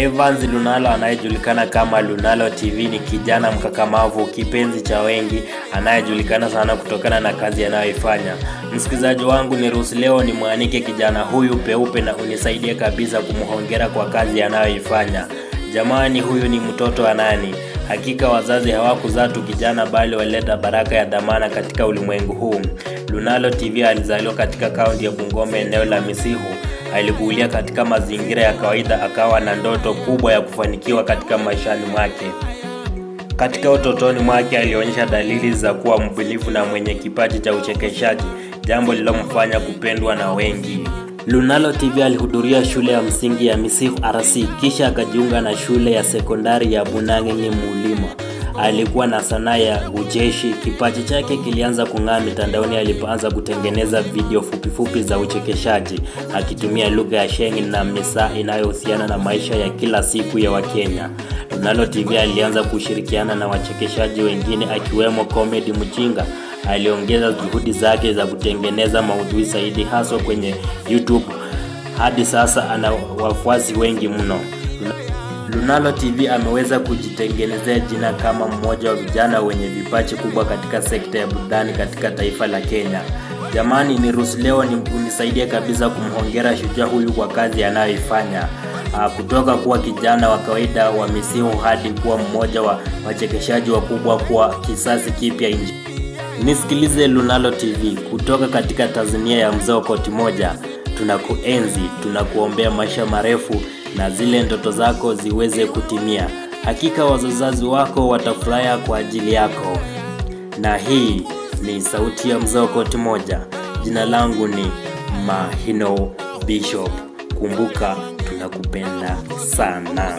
Evans Lunalo anayejulikana kama Lunalo TV ni kijana mkakamavu, kipenzi cha wengi, anayejulikana sana kutokana na kazi anayoifanya. Msikilizaji wangu, niruhusu leo nimwanike kijana huyu peupe na unisaidie kabisa kumhongera kwa kazi anayoifanya. Jamani, huyu ni mtoto wa nani? Hakika wazazi hawakuzaa tu kijana bali waleta baraka ya dhamana katika ulimwengu huu. Lunalo TV alizaliwa katika kaunti ya Bungoma, eneo la Misihu. Alikulia katika mazingira ya kawaida, akawa na ndoto kubwa ya kufanikiwa katika maishani mwake. Katika utotoni mwake alionyesha dalili za kuwa mbunifu na mwenye kipaji cha uchekeshaji, jambo lililomfanya kupendwa na wengi. Lunalo TV alihudhuria shule ya msingi ya Misihu RC, kisha akajiunga na shule ya sekondari ya Bunang'enye Mulima. Alikuwa na sanaa ya ucheshi. Kipaji chake kilianza kung'aa mitandaoni alipoanza kutengeneza video fupi za uchekeshaji akitumia lugha ya Sheng na misaa inayohusiana na maisha ya kila siku ya Wakenya. Lunalo TV alianza kushirikiana na wachekeshaji wengine akiwemo Comedy Mchinga. Aliongeza juhudi zake za kutengeneza maudhui zaidi haswa kwenye YouTube. Hadi sasa ana wafuasi wengi mno. Lunalo TV ameweza kujitengenezea jina kama mmoja wa vijana wenye vipaji kubwa katika sekta ya burudani katika taifa la Kenya. Jamani, niruhusu leo unisaidie kabisa kumhongera shujaa huyu kwa kazi anayoifanya. Kutoka kuwa kijana wa kawaida wa Misihu hadi kuwa mmoja wa wachekeshaji wakubwa kwa kizazi kipya nje. Nisikilize Lunalo TV kutoka katika Tanzania ya mzee koti moja. Tunakuenzi, tunakuombea maisha marefu na zile ndoto zako ziweze kutimia. Hakika wazazi wako watafurahia kwa ajili yako. Na hii ni sauti ya mzee koti moja. Jina langu ni Mahino Bishop. Kumbuka, tunakupenda sana.